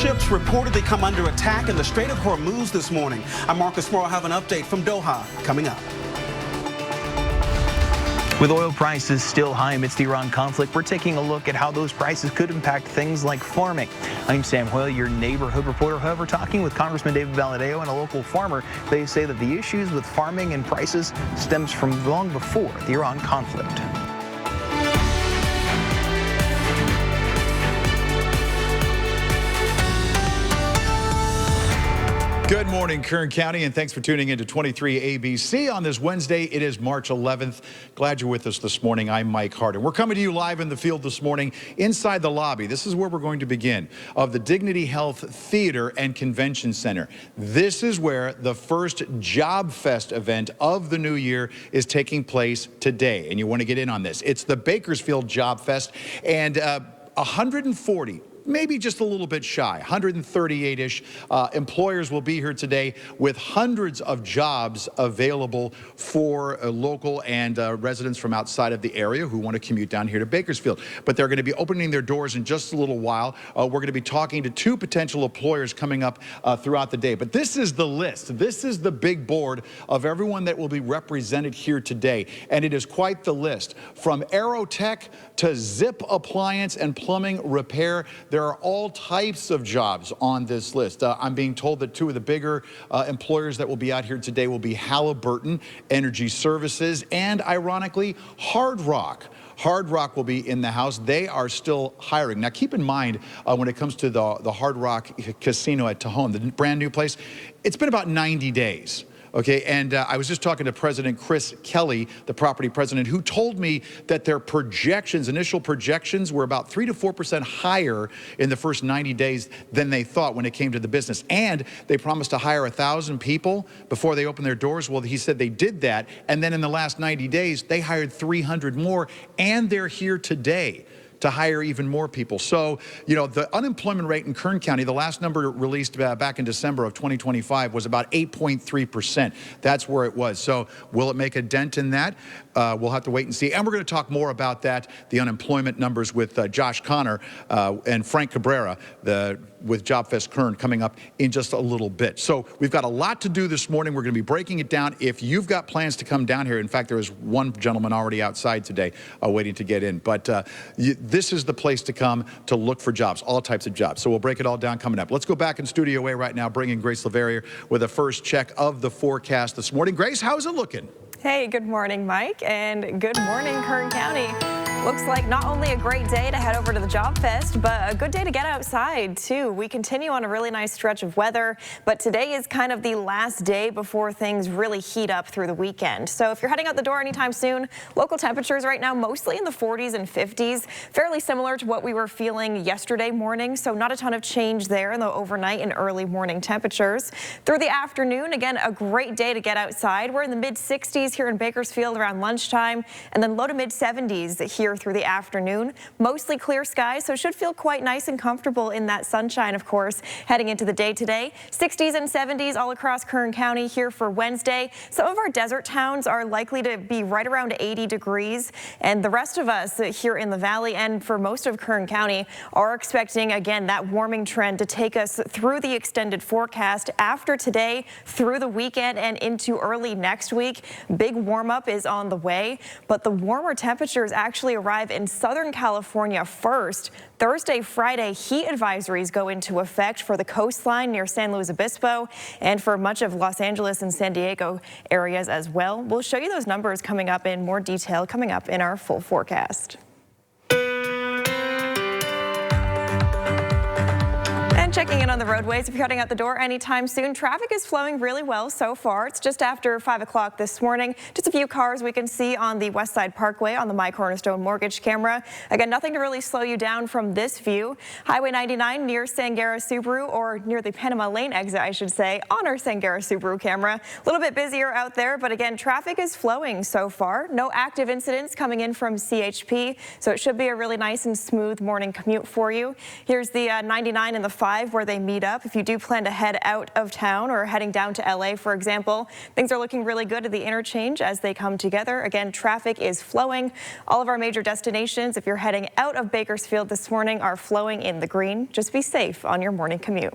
ships reportedly come under attack in the Strait of Hormuz this morning. I'm Marcus Moore. I'll have an update from Doha coming up. With oil prices still high amidst the Iran conflict, we're taking a look at how those prices could impact things like farming. I'm Sam Hoyle, your neighborhood reporter. However, talking with Congressman David Valadao and a local farmer, they say that the issues with farming and prices stems from long before the Iran conflict. Good morning, Kern County, and thanks for tuning in to 23 ABC on this Wednesday. It is March 11th. Glad you're with us this morning. I'm Mike Hart, and we're coming to you live in the field this morning inside the lobby. This is where we're going to begin, of the Dignity Health Theater and Convention Center. This is where the first JobFest event of the new year is taking place today, and you want to get in on this. It's the Bakersfield JobFest, and 140 maybe just a little bit shy, 138-ish employers will be here today with hundreds of jobs available for local and residents from outside of the area who want to commute down here to Bakersfield. But they're going to be opening their doors in just a little while. We're going to be talking to two potential employers coming up throughout the day. But this is the list. This is the big board of everyone that will be represented here today. And it is quite the list. From Aerotech to Zip Appliance and Plumbing Repair, there are all types of jobs on this list. I'm being told that two of the bigger employers that will be out here today will be Halliburton Energy Services and, ironically, Hard Rock. Hard Rock will be in the house. They are still hiring. Now, keep in mind, when it comes to the Hard Rock Casino at Tahoe, the brand new place, it's been about 90 days. Okay, and I was just talking to President Chris Kelly, the property president, who told me that their projections, initial projections, were about 3 to 4% higher in the first 90 days than they thought when it came to the business. And they promised to hire 1,000 people before they open their doors. Well, he said they did that, and then in the last 90 days, they hired 300 more, and they're here today to hire even more people. So, you know, the unemployment rate in Kern County, the last number released back in December of 2025 was about 8.3%. That's where it was. So will it make a dent in that? We'll have to wait and see. And we're going to talk more about that, the unemployment numbers, with Josh Connor and Frank Cabrera with JobFest Kern coming up in just a little bit. So we've got a lot to do this morning. We're going to be breaking it down. If you've got plans to come down here, in fact, there is one gentleman already outside today waiting to get in. But this is the place to come to look for jobs, all types of jobs. So we'll break it all down coming up. Let's go back in Studio A right now, bring in Grace Leverrier with a first check of the forecast this morning. Grace, how's it looking? Hey, good morning, Mike, and good morning, Kern County. Looks like not only a great day to head over to the Job Fest, but a good day to get outside, too. We continue on a really nice stretch of weather, but today is kind of the last day before things really heat up through the weekend. So if you're heading out the door anytime soon, local temperatures right now mostly in the 40s and 50s, fairly similar to what we were feeling yesterday morning, so not a ton of change there in the overnight and early morning temperatures. Through the afternoon, again, a great day to get outside. We're in the mid-60s here in Bakersfield around lunchtime, and then low to mid-70s here through the afternoon. Mostly clear skies, so it should feel quite nice and comfortable in that sunshine, of course, heading into the day today. 60s and 70s all across Kern County here for Wednesday. Some of our desert towns are likely to be right around 80 degrees, and the rest of us here in the valley and for most of Kern County are expecting, again, that warming trend to take us through the extended forecast after today, through the weekend, and into early next week. Big warm up is on the way, but the warmer temperatures actually arrive in Southern California first. Thursday, Friday, heat advisories go into effect for the coastline near San Luis Obispo and for much of Los Angeles and San Diego areas as well. We'll show you those numbers coming up in more detail coming up in our full forecast. Checking in on the roadways, if you're heading out the door anytime soon, traffic is flowing really well so far. It's just after 5 o'clock this morning. Just a few cars we can see on the West Side Parkway on the My Cornerstone Mortgage camera. Again, nothing to really slow you down from this view. Highway 99 near Sangara Subaru, or near the Panama Lane exit, I should say, on our Sangara Subaru camera. A little bit busier out there, but again, traffic is flowing so far. No active incidents coming in from CHP, so it should be a really nice and smooth morning commute for you. Here's the 99 and the 5 I-5 where they meet up. If you do plan to head out of town or heading down to LA, for example, things are looking really good at the interchange as they come together. Again, traffic is flowing. All of our major destinations, if you're heading out of Bakersfield this morning, are flowing in the green. Just be safe on your morning commute.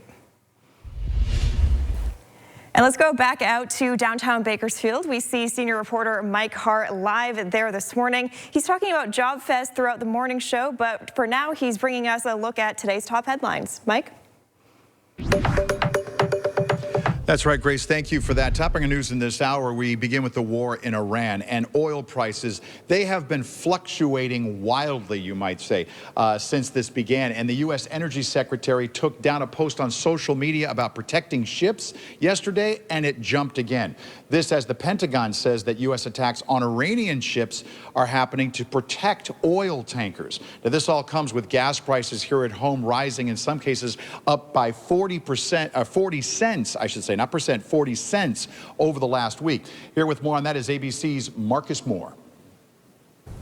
And let's go back out to downtown Bakersfield. We see senior reporter Mike Hart live there this morning. He's talking about JobFest throughout the morning show, but for now, he's bringing us a look at today's top headlines. Mike? That's right, Grace. Thank you for that. Topping of news in this hour, we begin with the war in Iran and oil prices. They have been fluctuating wildly, you might say, since this began. And the U.S. Energy Secretary took down a post on social media about protecting ships yesterday, and it jumped again. This as the Pentagon says that U.S. attacks on Iranian ships are happening to protect oil tankers. Now, this all comes with gas prices here at home rising, in some cases up by 40 cents, I should say. Not percent, 40 cents over the last week. Here with more on that is ABC's Marcus Moore.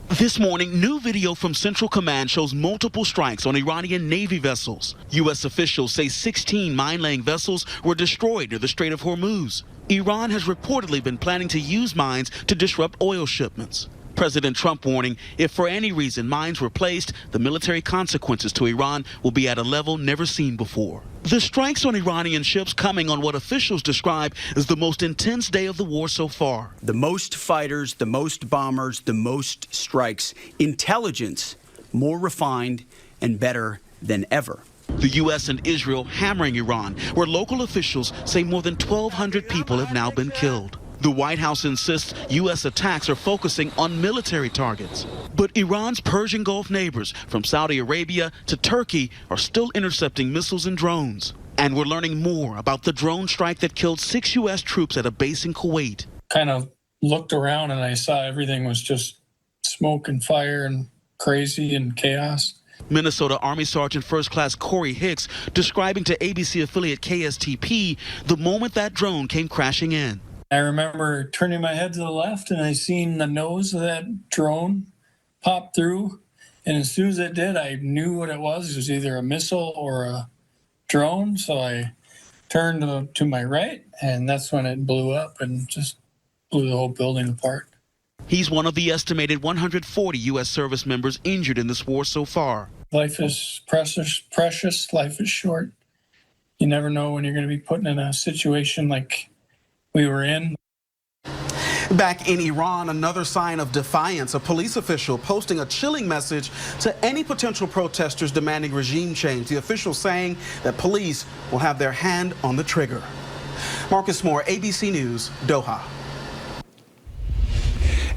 This morning, new video from Central Command shows multiple strikes on Iranian Navy vessels. U.S. officials say 16 mine-laying vessels were destroyed near the Strait of Hormuz. Iran has reportedly been planning to use mines to disrupt oil shipments. President Trump warning if for any reason mines were placed, the military consequences to Iran will be at a level never seen before. The strikes on Iranian ships coming on what officials describe as the most intense day of the war so far. The most fighters, the most bombers, the most strikes. Intelligence more refined and better than ever. The U.S. and Israel hammering Iran, where local officials say more than 1,200 people have now been killed. The White House insists U.S. attacks are focusing on military targets. But Iran's Persian Gulf neighbors, from Saudi Arabia to Turkey, are still intercepting missiles and drones. And we're learning more about the drone strike that killed 6 U.S. troops at a base in Kuwait. Kind of looked around and I saw everything was just smoke and fire and crazy and chaos. Minnesota Army Sergeant First Class Corey Hicks describing to ABC affiliate KSTP the moment that drone came crashing in. I remember turning my head to the left and I seen the nose of that drone pop through. And as soon as it did, I knew what it was. It was either a missile or a drone. So I turned to my right, and that's when it blew up and just blew the whole building apart. He's one of the estimated 140 U.S. service members injured in this war so far. Life is precious. Life is short. You never know when you're going to be put in a situation like we were in. Back in Iran, another sign of defiance, a police official posting a chilling message to any potential protesters demanding regime change. The official saying that police will have their hand on the trigger. Marcus Moore, ABC News, Doha.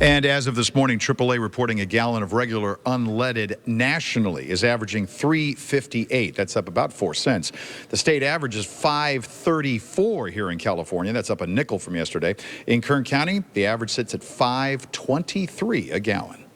And as of this morning, AAA reporting a gallon of regular unleaded nationally is averaging $3.58. That's up about 4 cents. The state average is $5.34 here in California. That's up a nickel from yesterday. In Kern County, the average sits at $5.23 a gallon.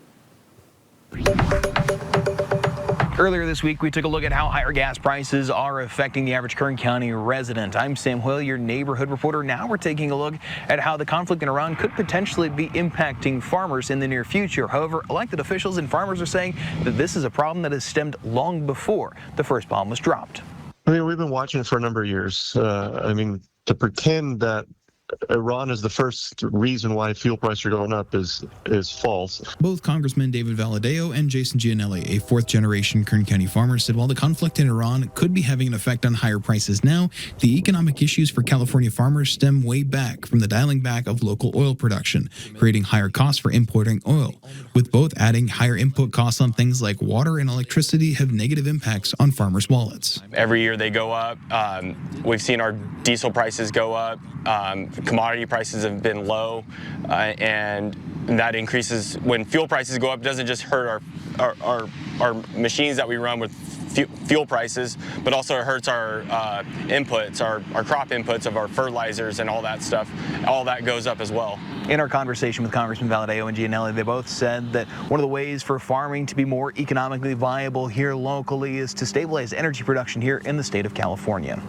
Earlier this week, we took a look at how higher gas prices are affecting the average Kern County resident. I'm Sam Hoyle, your neighborhood reporter. Now we're taking a look at how the conflict in Iran could potentially be impacting farmers in the near future. However, elected officials and farmers are saying that this is a problem that has stemmed long before the first bomb was dropped. I mean, we've been watching it for a number of years. To pretend that Iran is the first reason why fuel prices are going up is false. Both Congressman David Valadao and Jason Gianelli, a fourth-generation Kern County farmer, said while the conflict in Iran could be having an effect on higher prices now, the economic issues for California farmers stem way back from the dialing back of local oil production, creating higher costs for importing oil, with both adding higher input costs on things like water and electricity have negative impacts on farmers' wallets. Every year they go up. We've seen our diesel prices go up. Commodity prices have been low, and that increases when fuel prices go up. It doesn't just hurt our machines that we run with fuel prices, but also it hurts our inputs, our crop inputs of our fertilizers and all that stuff. All that goes up as well. In our conversation with Congressman Valadao and Gianelli, they both said that one of the ways for farming to be more economically viable here locally is to stabilize energy production here in the state of California.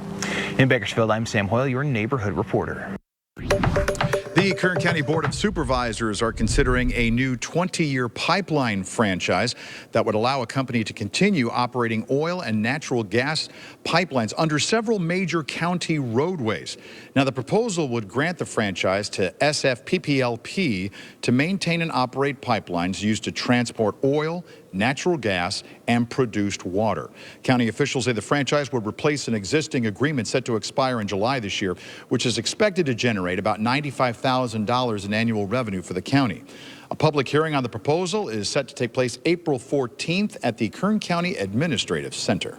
In Bakersfield, I'm Sam Hoyle, your neighborhood reporter. The The Kern County Board of Supervisors are considering a new 20-year pipeline franchise that would allow a company to continue operating oil and natural gas pipelines under several major county roadways. Now, the proposal would grant the franchise to SFPPLP to maintain and operate pipelines used to transport oil, natural gas, and produced water. County officials say the franchise would replace an existing agreement set to expire in July this year, which is expected to generate about $95,000 in annual revenue for the county. A public hearing on the proposal is set to take place April 14th at the Kern County Administrative Center.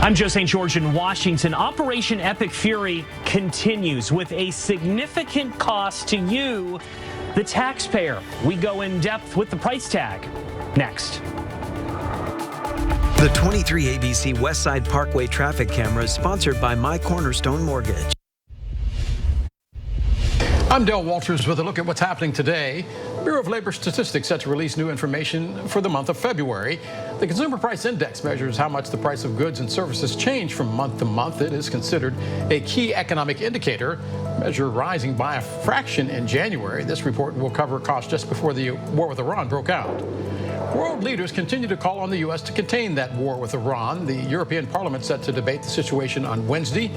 I'm Joe St. George in Washington. Operation Epic Fury continues with a significant cost to you, the taxpayer. We go in depth with the price tag next. The 23 ABC Westside Parkway traffic camera is sponsored by My Cornerstone Mortgage. I'm Del Walters with a look at what's happening today. Bureau of Labor Statistics set to release new information for the month of February. The Consumer Price Index measures how much the price of goods and services change from month to month. It is considered a key economic indicator, measure rising by a fraction in January. This report will cover costs just before the war with Iran broke out. World leaders continue to call on the U.S. to contain that war with Iran. The European Parliament set to debate the situation on Wednesday.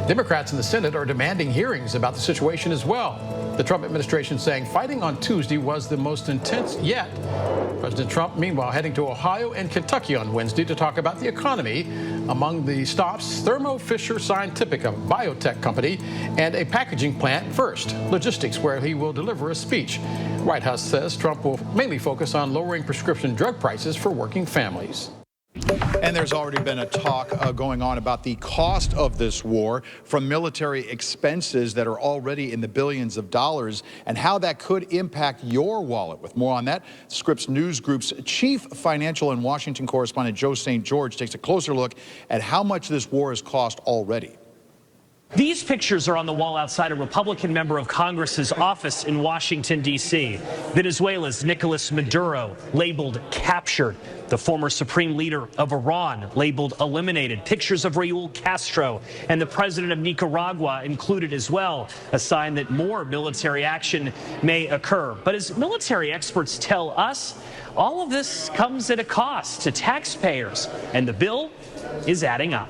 Democrats in the Senate are demanding hearings about the situation as well. The Trump administration saying fighting on Tuesday was the most intense yet. President Trump, meanwhile, heading to Ohio and Kentucky on Wednesday to talk about the economy. Among the stops, Thermo Fisher Scientific, a biotech company, and a packaging plant first, logistics, where he will deliver a speech. White House says Trump will mainly focus on lowering prescription drug prices for working families. And there's already been a talk going on about the cost of this war from military expenses that are already in the billions of dollars and how that could impact your wallet. With more on that, Scripps News Group's chief financial and Washington correspondent Joe St. George takes a closer look at how much this war has cost already. These pictures are on the wall outside a Republican member of Congress's office in Washington, D.C. Venezuela's Nicolas Maduro, labeled captured. The former supreme leader of Iran, labeled eliminated. Pictures of Raul Castro and the president of Nicaragua included as well, a sign that more military action may occur. But as military experts tell us, all of this comes at a cost to taxpayers, and the bill is adding up.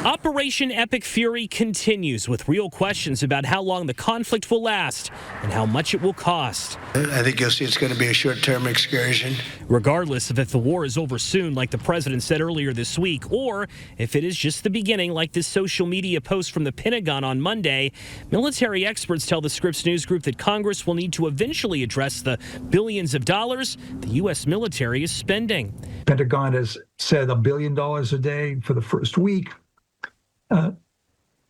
Operation Epic Fury continues with real questions about how long the conflict will last and how much it will cost. I think you'll see it's going to be a short-term excursion. Regardless of if the war is over soon, like the president said earlier this week, or if it is just the beginning, like this social media post from the Pentagon on Monday, military experts tell the Scripps News Group that Congress will need to eventually address the billions of dollars the U.S. military is spending. Pentagon has said $1 billion a day for the first week.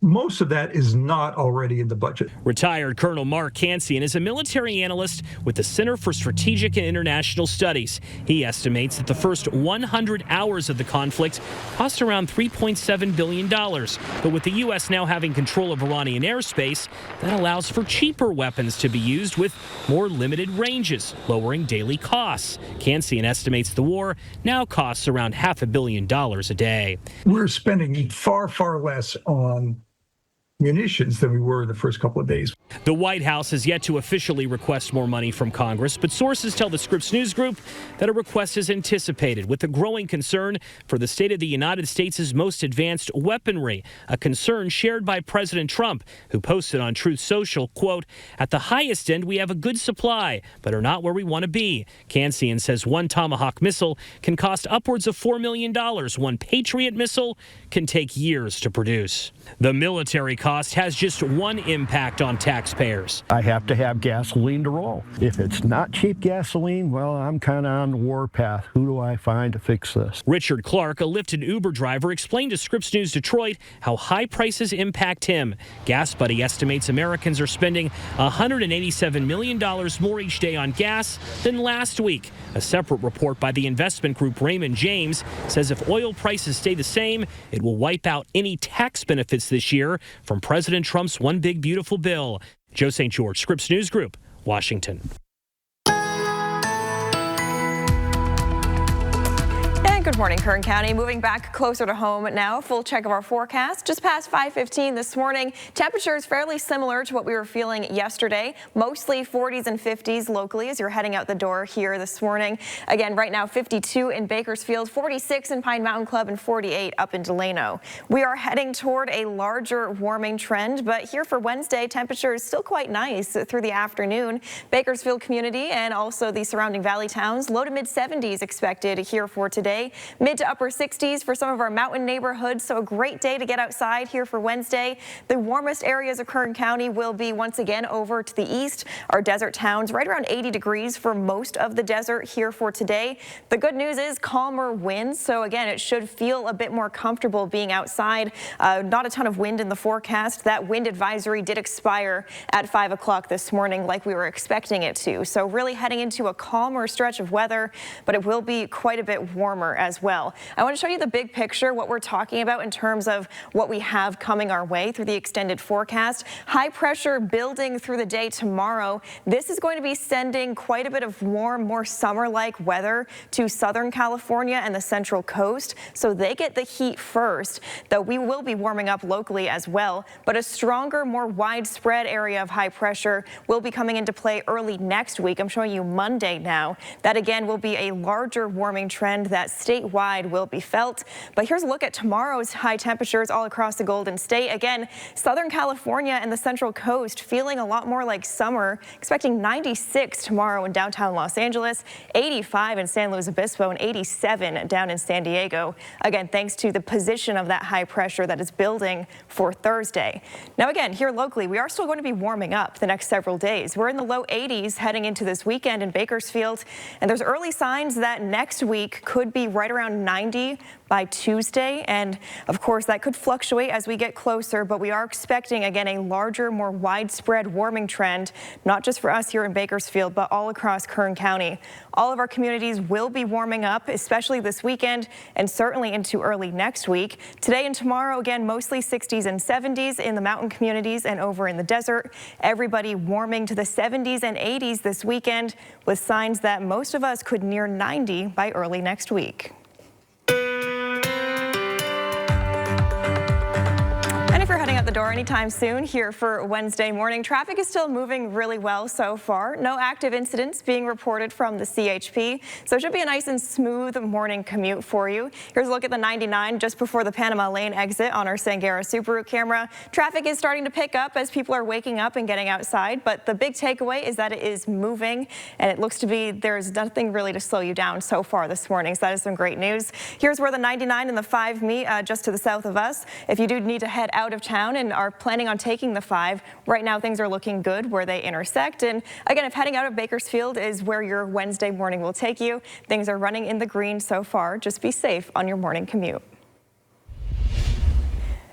Most of that is not already in the budget. Retired Colonel Mark Kansian is a military analyst with the Center for Strategic and International Studies. He estimates that the first 100 hours of the conflict cost around $3.7 billion. But with the U.S. now having control of Iranian airspace, that allows for cheaper weapons to be used with more limited ranges, lowering daily costs. Kansian estimates the war now costs around $500 million a day. We're spending far, far less on munitions than we were the first couple of days. The White House has yet to officially request more money from Congress, but sources tell the Scripps News Group that a request is anticipated, with a growing concern for the state of the United States' most advanced weaponry, a concern shared by President Trump, who posted on Truth Social, quote, "At the highest end, we have a good supply, but are not where we want to be." Kansian says one Tomahawk missile can cost upwards of $4 million. One Patriot missile can take years to produce. The military cost has just one impact on taxpayers. I have to have gasoline to roll. If it's not cheap gasoline, well, I'm kind of on the war path. Who do I find to fix this? Richard Clark, a Lyft and Uber driver, explained to Scripps News Detroit how high prices impact him. Gas Buddy estimates Americans are spending $187 million more each day on gas than last week. A separate report by the investment group Raymond James says if oil prices stay the same, it will wipe out any tax benefits this year from President Trump's One Big Beautiful Bill. Joe St. George, Scripps News Group, Washington. Good morning, Kern County. Moving back closer to home now. Full check of our forecast. Just past 5:15 this morning. Temperatures fairly similar to what we were feeling yesterday. Mostly 40s and 50s locally as you're heading out the door here this morning. Again, right now 52 in Bakersfield, 46 in Pine Mountain Club, and 48 up in Delano. We are heading toward a larger warming trend, but here for Wednesday, temperatures still quite nice through the afternoon. Bakersfield community and also the surrounding valley towns, low to mid 70s expected here for today. Mid to upper 60s for some of our mountain neighborhoods, so a great day to get outside here for Wednesday. The warmest areas of Kern County will be once again over to the east. Our desert towns right around 80 degrees for most of the desert here for today. The good news is calmer winds, so again, it should feel a bit more comfortable being outside. Not a ton of wind in the forecast. That wind advisory did expire at 5 o'clock this morning like we were expecting it to. So really heading into a calmer stretch of weather, but it will be quite a bit warmer as well. I want to show you the big picture, what we're talking about in terms of what we have coming our way through the extended forecast. High pressure building through the day tomorrow. This is going to be sending quite a bit of warm, more summer-like weather to Southern California and the Central Coast, so they get the heat first, though we will be warming up locally as well. But a stronger, more widespread area of high pressure will be coming into play early next week. I'm showing you Monday now. That again will be a larger warming trend that statewide will be felt. But here's a look at tomorrow's high temperatures all across the Golden State. Again, Southern California and the Central Coast feeling a lot more like summer. Expecting 96 tomorrow in downtown Los Angeles, 85 in San Luis Obispo, and 87 down in San Diego. Again, thanks to the position of that high pressure that is building for Thursday. Now again, here locally, we are still going to be warming up the next several days. We're in the low 80s heading into this weekend in Bakersfield, and there's early signs that next week could be right around 90 by Tuesday, and of course that could fluctuate as we get closer, but we are expecting again a larger, more widespread warming trend, not just for us here in Bakersfield, but all across Kern County. All of our communities will be warming up, especially this weekend and certainly into early next week. Today and tomorrow, again, mostly 60s and 70s in the mountain communities and over in the desert. Everybody warming to the 70s and 80s this weekend, with signs that most of us could near 90 by early next week. And if you're heading out the door anytime soon here for Wednesday morning, traffic is still moving really well so far. No active incidents being reported from the CHP, so it should be a nice and smooth morning commute for you. Here's a look at the 99 just before the Panama Lane exit on our Sangera Subaru camera. Traffic is starting to pick up as people are waking up and getting outside, but the big takeaway is that it is moving, and it looks to be there's nothing really to slow you down so far this morning, so that is some great news. Here's where the 99 and the 5 meet, just to the south of us. If you do need to head out of town and are planning on taking the 5, right now things are looking good where they intersect. And again, if heading out of Bakersfield is where your Wednesday morning will take you, things are running in the green so far. Just be safe on your morning commute.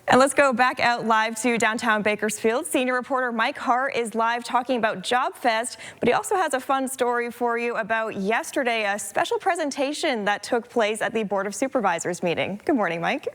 And let's go back out live to downtown Bakersfield. Senior reporter Mike Hart is live talking about JobFest, but he also has a fun story for you about yesterday, a special presentation that took place at the Board of Supervisors meeting. Good morning, Mike.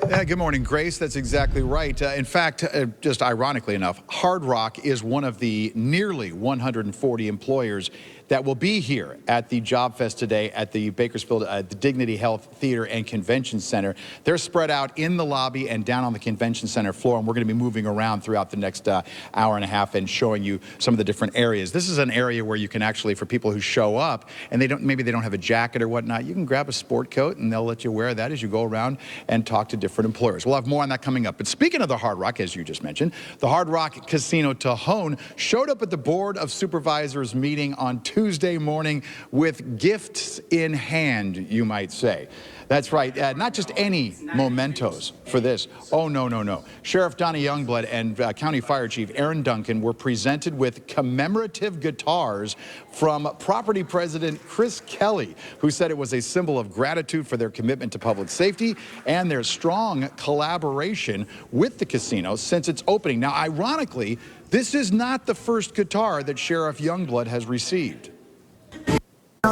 Yeah, good morning, Grace. That's exactly right. In fact, just ironically enough, Hard Rock is one of the nearly 140 employers that will be here at the JobFest today at the Bakersfield the Dignity Health Theater and Convention Center. They're spread out in the lobby and down on the Convention Center floor, and we're going to be moving around throughout the next hour and a half and showing you some of the different areas. This is an area where you can actually, for people who show up and maybe they don't have a jacket or whatnot, you can grab a sport coat and they'll let you wear that as you go around and talk to different employers. We'll have more on that coming up. But speaking of the Hard Rock, as you just mentioned, the Hard Rock Casino Tejon showed up at the Board of Supervisors meeting on Tuesday morning with gifts in hand, you might say. That's right, not just any mementos for this. Oh, no, no, no. Sheriff Donnie Youngblood and County Fire Chief Aaron Duncan were presented with commemorative guitars from Property President Chris Kelly, who said it was a symbol of gratitude for their commitment to public safety and their strong collaboration with the casino since its opening. Now, ironically, this is not the first guitar that Sheriff Youngblood has received.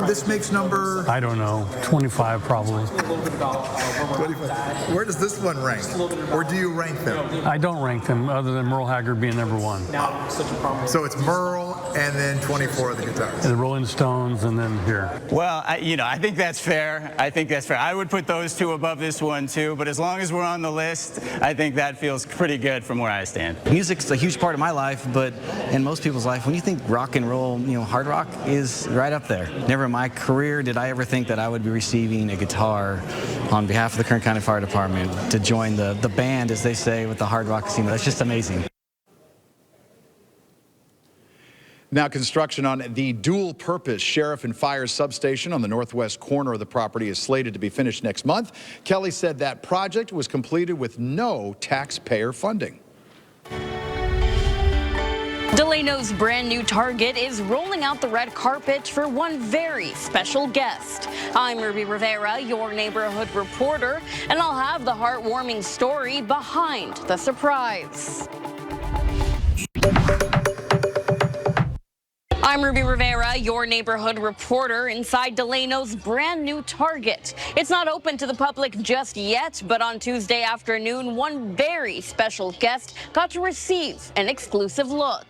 This makes number... I don't know, 25 probably. 25. Where does this one rank? Or do you rank them? I don't rank them other than Merle Haggard being number one. So it's Merle and then 24 of the guitars. The Rolling Stones, and then here. Well, I think that's fair. I would put those two above this one too, but as long as we're on the list, I think that feels pretty good from where I stand. Music's a huge part of my life, but in most people's life, when you think rock and roll, hard rock is right up there. Never in my career did I ever think that I would be receiving a guitar on behalf of the Kern County Fire Department to join the band, as they say, with the Hard Rock Casino. That's just amazing. Now, construction on the dual-purpose sheriff and fire substation on the northwest corner of the property is slated to be finished next month. Kelly said that project was completed with no taxpayer funding. Delano's brand new Target is rolling out the red carpet for one very special guest. I'm Ruby Rivera, your neighborhood reporter, and I'll have the heartwarming story behind the surprise. I'm Ruby Rivera, your neighborhood reporter inside Delano's brand new Target. It's not open to the public just yet, but on Tuesday afternoon, one very special guest got to receive an exclusive look.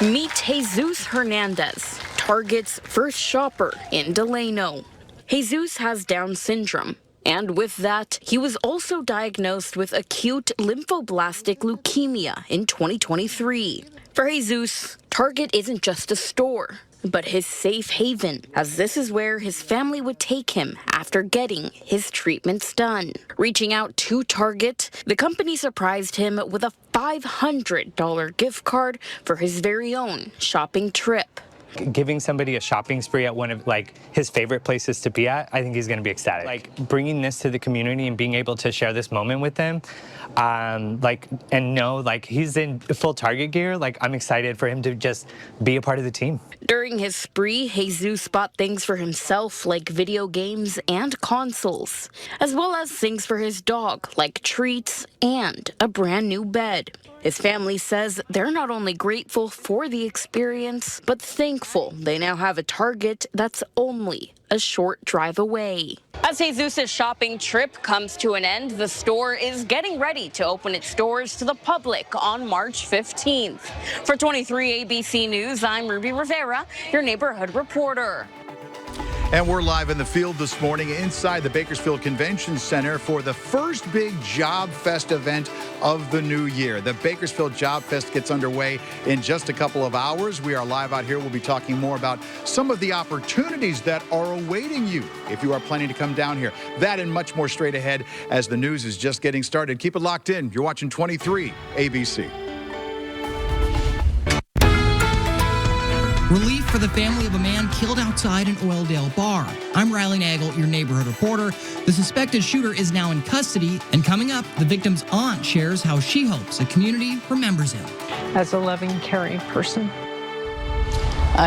Meet Jesus Hernandez, Target's first shopper in Delano. Jesus has Down syndrome. And with that, he was also diagnosed with acute lymphoblastic leukemia in 2023. For Jesus, Target isn't just a store, but his safe haven, as this is where his family would take him after getting his treatments done. Reaching out to Target, the company surprised him with a $500 gift card for his very own shopping trip. Giving somebody a shopping spree at one of his favorite places to be at, I think he's going to be ecstatic. Bringing this to the community and being able to share this moment with them, and know he's in full Target gear. I'm excited for him to just be a part of the team. During his spree, Jesus bought things for himself like video games and consoles, as well as things for his dog like treats and a brand new bed. His family says they're not only grateful for the experience, but thankful they now have a Target that's only a short drive away. As Jesus' shopping trip comes to an end, the store is getting ready to open its doors to the public on March 15th. For 23 ABC News, I'm Ruby Rivera, your neighborhood reporter. And we're live in the field this morning inside the Bakersfield Convention Center for the first big JobFest event of the new year. The Bakersfield JobFest gets underway in just a couple of hours. We are live out here. We'll be talking more about some of the opportunities that are awaiting you if you are planning to come down here. That and much more straight ahead as the news is just getting started. Keep it locked in. You're watching 23 ABC. Relief for the family of a man killed outside an Oildale bar. I'm Riley Nagel, your neighborhood reporter. The suspected shooter is now in custody, and coming up, the victim's aunt shares how she hopes the community remembers him. As a loving, caring person.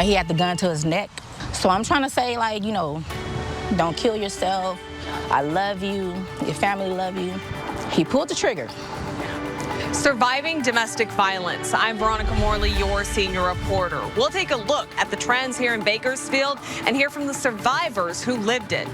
He had the gun to his neck. So I'm trying to say, don't kill yourself. I love you. Your family love you. He pulled the trigger. Surviving domestic violence. I'm Veronica Morley, your senior reporter. We'll take a look at the trends here in Bakersfield and hear from the survivors who lived it.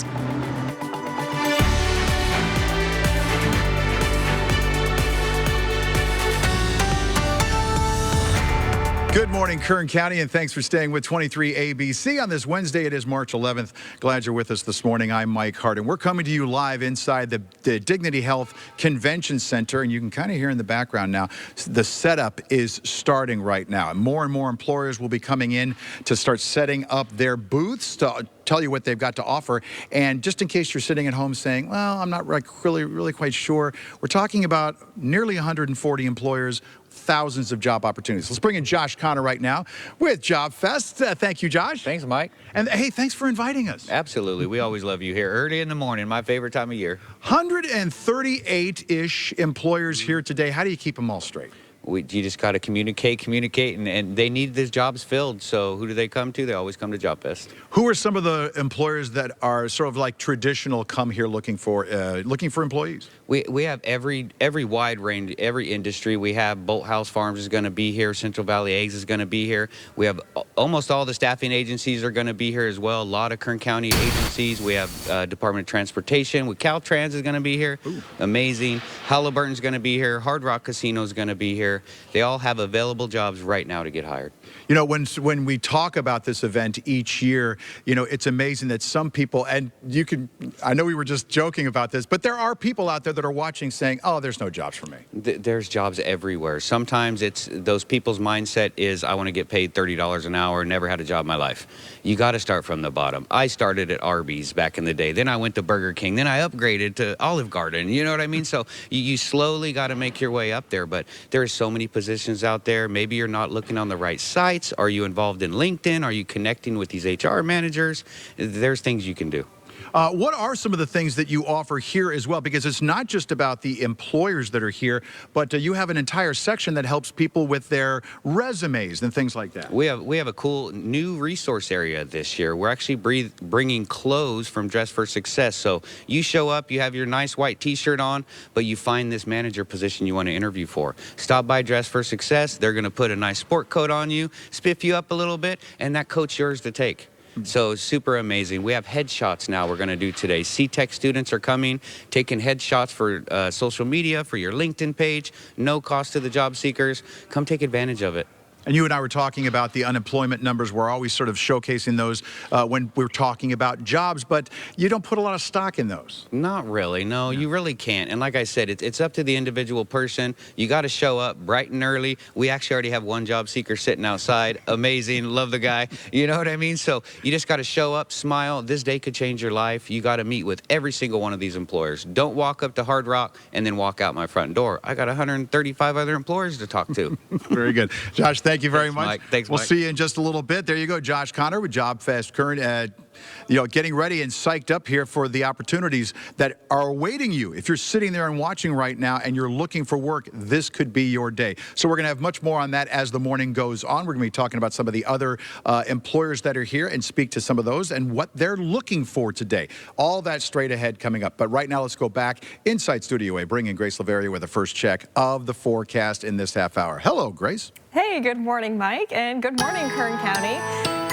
Good morning, Kern County, and thanks for staying with 23 ABC on this Wednesday. It is March 11th. Glad you're with us this morning. I'm Mike Hardin. We're coming to you live inside the Dignity Health Convention Center, and you can kind of hear in the background now, the setup is starting right now. And more employers will be coming in to start setting up their booths to tell you what they've got to offer. And just in case you're sitting at home saying, well, I'm not really quite sure, we're talking about nearly 140 employers, thousands of job opportunities. Let's bring in Josh Connor right now with JobFest. Thank you, Josh. Thanks, Mike. And hey, thanks for inviting us. Absolutely. We always love you here early in the morning, my favorite time of year. 138-ish employers here today. How do you keep them all straight? You just got to communicate, and they need these jobs filled. So who do they come to? They always come to JobFest. Who are some of the employers that are sort of like traditional come here looking for employees? We have every wide range, every industry. We have Bolthouse Farms is going to be here. Central Valley Eggs is going to be here. We have almost all the staffing agencies are going to be here as well. A lot of Kern County agencies. We have Department of Transportation. Caltrans is going to be here. Ooh. Amazing. Halliburton's going to be here. Hard Rock Casino is going to be here. here. They all have available jobs right now to get hired. You know, when we talk about this event each year, you know, it's amazing that some people, and you can, I know we were just joking about this, but there are people out there that are watching saying, oh, there's no jobs for me. There's jobs everywhere. Sometimes it's those people's mindset is, I want to get paid $30 an hour, never had a job in my life. You got to start from the bottom. I started at Arby's back in the day. Then I went to Burger King. Then I upgraded to Olive Garden. You know what I mean? So you slowly got to make your way up there. But there are so many positions out there. Maybe you're not looking on the right sites. Are you involved in LinkedIn? Are you connecting with these HR managers? There's things you can do. What are some of the things that you offer here as well? Because it's not just about the employers that are here, but you have an entire section that helps people with their resumes and things like that. We have a cool new resource area this year. We're actually bringing clothes from Dress for Success. So you show up, you have your nice white T-shirt on, but you find this manager position you want to interview for. Stop by Dress for Success. They're going to put a nice sport coat on you, spiff you up a little bit, and that coat's yours to take. So super amazing. We have headshots now we're going to do today. C-Tech students are coming, taking headshots for social media, for your LinkedIn page. No cost to the job seekers. Come take advantage of it. And you and I were talking about the unemployment numbers. We're always sort of showcasing those when we're talking about jobs, but you don't put a lot of stock in those. Not really. No, you really can't. And like I said, it's up to the individual person. You got to show up bright and early. We actually already have one job seeker sitting outside. Amazing. Love the guy. You know what I mean? So you just got to show up, smile. This day could change your life. You got to meet with every single one of these employers. Don't walk up to Hard Rock and then walk out my front door. I got 135 other employers to talk to. Very good. Josh, thank you very much. Mike. Thanks, We'll Mike. see you in just a little bit. There you go, Josh Connor with JobFest Current. You know, getting ready and psyched up here for the opportunities that are awaiting you. If you're sitting there and watching right now and you're looking for work, this could be your day. So we're going to have much more on that as the morning goes on. We're going to be talking about some of the other employers that are here and speak to some of those and what they're looking for today. All that straight ahead coming up. But right now, let's go back inside Studio A, bringing Grace Laveria with a first check of the forecast in this half hour. Hello, Grace. Hey, good morning, Mike, and good morning, Kern County.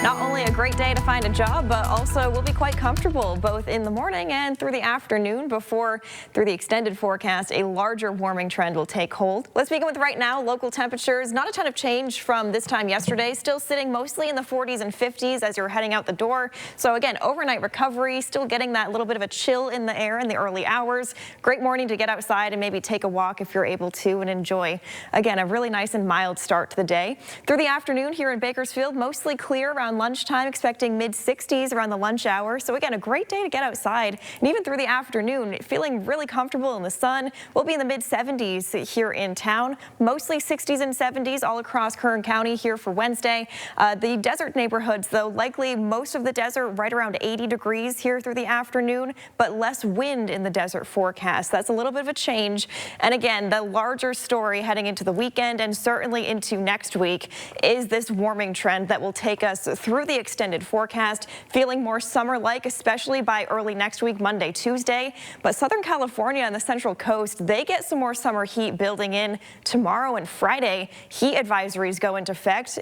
Not only a great day to find a job, but also we'll be quite comfortable both in the morning and through the afternoon before, through the extended forecast, a larger warming trend will take hold. Let's begin with right now, local temperatures. Not a ton of change from this time yesterday. Still sitting mostly in the 40s and 50s as you're heading out the door. So again, overnight recovery, still getting that little bit of a chill in the air in the early hours. Great morning to get outside and maybe take a walk if you're able to and enjoy, again, a really nice and mild start to the day. Through the afternoon here in Bakersfield, mostly clear around lunchtime, expecting mid-60s around the lunch hour. So again, a great day to get outside. And even through the afternoon, feeling really comfortable in the sun. We'll be in the mid-70s here in town. Mostly 60s and 70s all across Kern County here for Wednesday. The desert neighborhoods, though, likely most of the desert right around 80 degrees here through the afternoon, but less wind in the desert forecast. That's a little bit of a change. And again, the larger story heading into the weekend and certainly into next week is this warming trend that will take us through the extended forecast, feeling more summer-like, especially by early next week, Monday, Tuesday. But Southern California and the Central Coast, they get some more summer heat building in tomorrow and Friday. Heat advisories go into effect,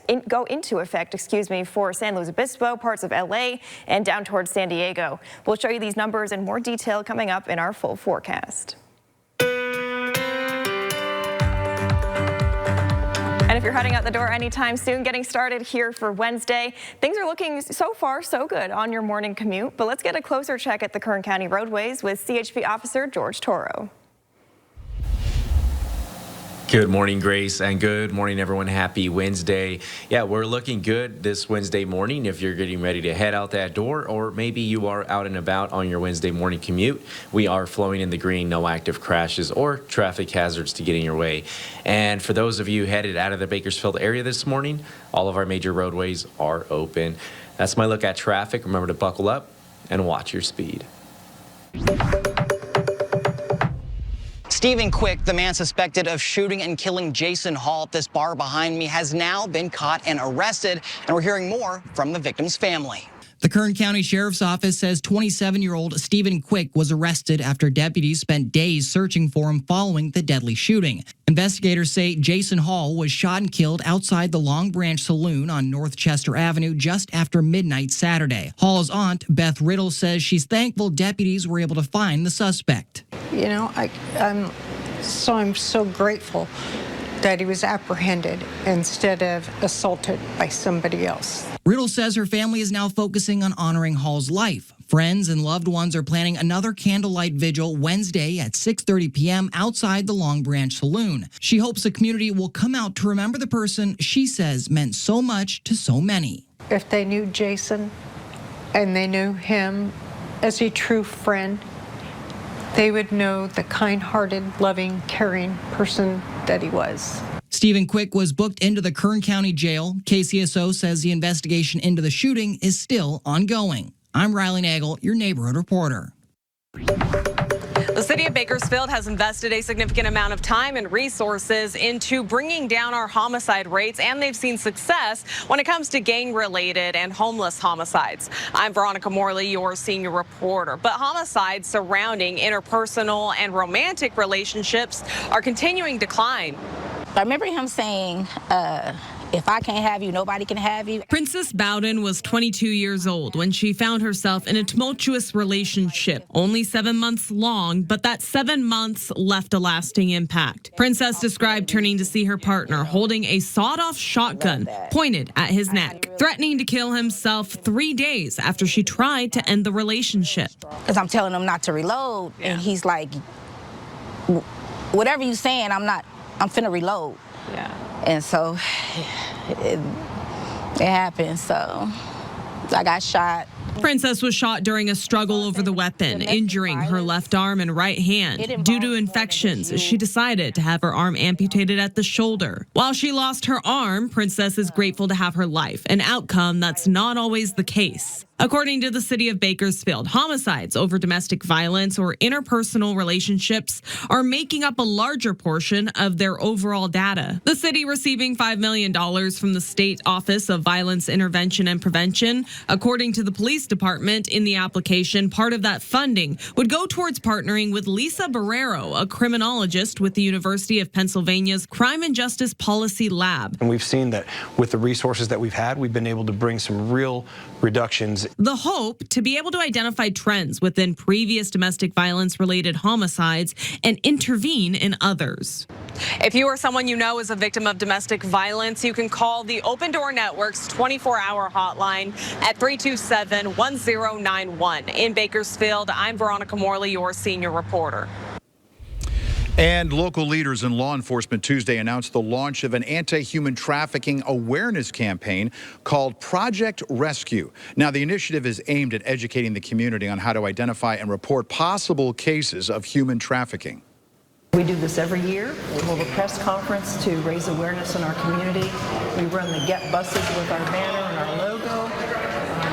for San Luis Obispo, parts of LA, and down towards San Diego. We'll show you these numbers in more detail coming up in our full forecast. And if you're heading out the door anytime soon, getting started here for Wednesday, things are looking so far so good on your morning commute. But let's get a closer check at the Kern County roadways with CHP Officer George Toro. Good morning, Grace, and good morning, everyone. Happy Wednesday. Yeah, we're looking good this Wednesday morning if you're getting ready to head out that door, or maybe you are out and about on your Wednesday morning commute. We are flowing in the green, no active crashes or traffic hazards to get in your way. And for those of you headed out of the Bakersfield area this morning, all of our major roadways are open. That's my look at traffic. Remember to buckle up and watch your speed. Stephen Quick, the man suspected of shooting and killing Jason Hall at this bar behind me, has now been caught and arrested, and we're hearing more from the victim's family. The Kern County Sheriff's Office says 27-year-old Stephen Quick was arrested after deputies spent days searching for him following the deadly shooting. Investigators say Jason Hall was shot and killed outside the Long Branch Saloon on North Chester Avenue just after midnight Saturday. Hall's aunt, Beth Riddle, says she's thankful deputies were able to find the suspect. You know, I'm so grateful that he was apprehended instead of assaulted by somebody else. Riddle says her family is now focusing on honoring Hall's life. Friends and loved ones are planning another candlelight vigil Wednesday at 6:30 p.m. outside the Long Branch Saloon. She hopes the community will come out to remember the person she says meant so much to so many. If they knew Jason and they knew him as a true friend, they would know the kind-hearted, loving, caring person that he was. Stephen Quick was booked into the Kern County Jail. KCSO says the investigation into the shooting is still ongoing. I'm Riley Nagel, your neighborhood reporter. The city of Bakersfield has invested a significant amount of time and resources into bringing down our homicide rates, and they've seen success when it comes to gang-related and homeless homicides. I'm Veronica Morley, your senior reporter. But homicides surrounding interpersonal and romantic relationships are continuing to climb. I remember him saying, if I can't have you, nobody can have you. Princess Bowden was 22 years old when she found herself in a tumultuous relationship, only 7 months long, but that 7 months left a lasting impact. Princess described turning to see her partner holding a sawed-off shotgun pointed at his neck, threatening to kill himself 3 days after she tried to end the relationship. Because I'm telling him not to reload, and he's like, whatever you saying, I'm finna reload. Yeah. And so it happened. So I got shot. Princess was shot during a struggle over the weapon, injuring her left arm and right hand. Due to infections, she decided to have her arm amputated at the shoulder. While she lost her arm, Princess is grateful to have her life, an outcome that's not always the case. According to the city of Bakersfield, homicides over domestic violence or interpersonal relationships are making up a larger portion of their overall data. The city receiving $5 million from the State Office of Violence Intervention and Prevention. According to the police department in the application, part of that funding would go towards partnering with Lisa Barrero, a criminologist with the University of Pennsylvania's Crime and Justice Policy Lab. And we've seen that with the resources that we've had, we've been able to bring some real reductions. The hope to be able to identify trends within previous domestic violence-related homicides and intervene in others. If you or someone you know is a victim of domestic violence, you can call the Open Door Network's 24-hour hotline at 327-1091. In Bakersfield, I'm Veronica Morley, your senior reporter. And local leaders and law enforcement Tuesday announced the launch of an anti-human trafficking awareness campaign called Project Rescue. Now, the initiative is aimed at educating the community on how to identify and report possible cases of human trafficking. We do this every year. We hold a press conference to raise awareness in our community. We run the Get buses with our banner and our logo.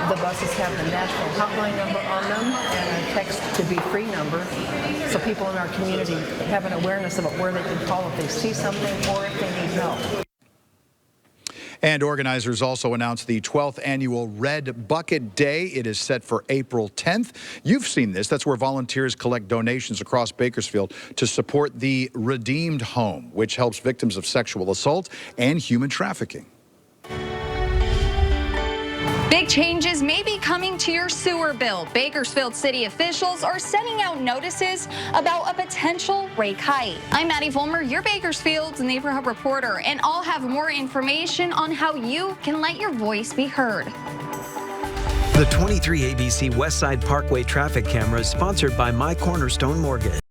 The buses have the national hotline number on them and a text to be free number, so people in our community have an awareness about where they can call if they see something or if they need help. And organizers also announced the 12th annual Red Bucket Day. It is set for April 10th. You've seen this. That's where volunteers collect donations across Bakersfield to support the Redeemed Home, which helps victims of sexual assault and human trafficking. Big changes may be coming to your sewer bill. Bakersfield city officials are sending out notices about a potential rate hike. I'm Maddie Fulmer, your Bakersfield's neighborhood reporter, and I'll have more information on how you can let your voice be heard. The 23 ABC Westside Parkway traffic camera is sponsored by My Cornerstone Mortgage.